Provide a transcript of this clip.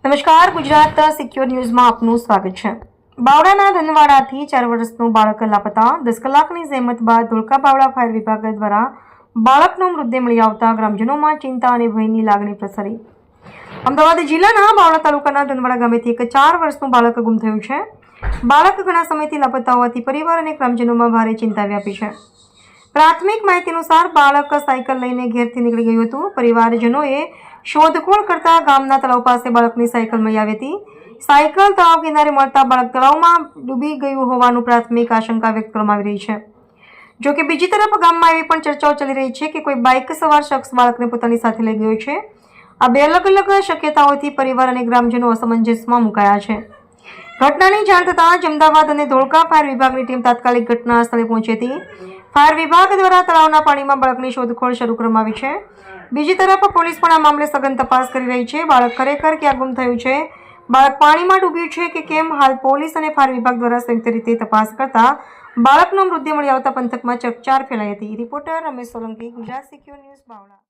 નમસ્કાર, ગુજરાત સિક્યોર ન્યૂઝમાં આપનું સ્વાગત છે। બાવળાના ધનવાડાથી 4 વર્ષનું બાળક લાપતા। 10 કલાકની જહેમત બાદ ધોળકા બાવળા ફાયર વિભાગ દ્વારા બાળકનો મૃતદેહ મળી આવતા ગ્રામજનોમાં ચિંતા અને ભયની લાગણી પ્રસરી। અમદાવાદ જિલ્લાના બાવળા તાલુકાના ધનવાડા ગામેથી એક 4 વર્ષનું બાળક ગુમ થયું છે। બાળક ઘણા સમયથી લાપતા હોવાથી પરિવાર અને ગ્રામજનોમાં ભારે ચિંતા વ્યાપી છે। પ્રાથમિક માહિતી અનુસાર બાળક સાયકલ લઈને ઘેરથી નીકળી ગયું હતું। પરિવારજનોએ શોધખોળ કરતા ગામના તળાવ પાસે બાળકની સાયકલ મળી આવી હતી। સાયકલ તળાવ કિનારે મળતા બાળક તળાવમાં ડૂબી ગયું હોવાનું પ્રાથમિક આશંકા વ્યક્ત કરવામાં આવી રહી છે। જો કે બીજી તરફ ગામમાં એવી પણ ચર્ચાઓ ચાલી રહી છે કે કોઈ બાઇક સવાર શખ્સ બાળકને પોતાની સાથે લઈ ગયો છે। આ બે અલગ અલગ શક્યતાઓથી પરિવાર અને ગ્રામજનો અસમંજસમાં મુકાયા છે। ઘટનાની જાણ થતાં જ અમદાવાદ અને ધોળકા ફાયર વિભાગની ટીમ તાત્કાલિક ઘટના સ્થળે પહોંચી હતી। ફાયર વિભાગ દ્વારા તળાવના પાણીમાં બાળકની શોધખોળ શરૂ કરવામાં આવી છે। બીજી તરફ પોલીસ પણ આ મામલે સઘન તપાસ કરી રહી છે। બાળક ખરેખર ક્યાં ગુમ થયું છે, બાળક પાણીમાં ડૂબ્યું છે કે કેમ, હાલ પોલીસ અને ફાયર વિભાગ દ્વારા સંયુક્ત રીતે તપાસ કરતા બાળકનો મૃતદેહ મળી આવતા પંથકમાં ચકચાર ફેલાઈ હતી। Reporter Ramesh Solanki, Gujarat secure news, Bavla.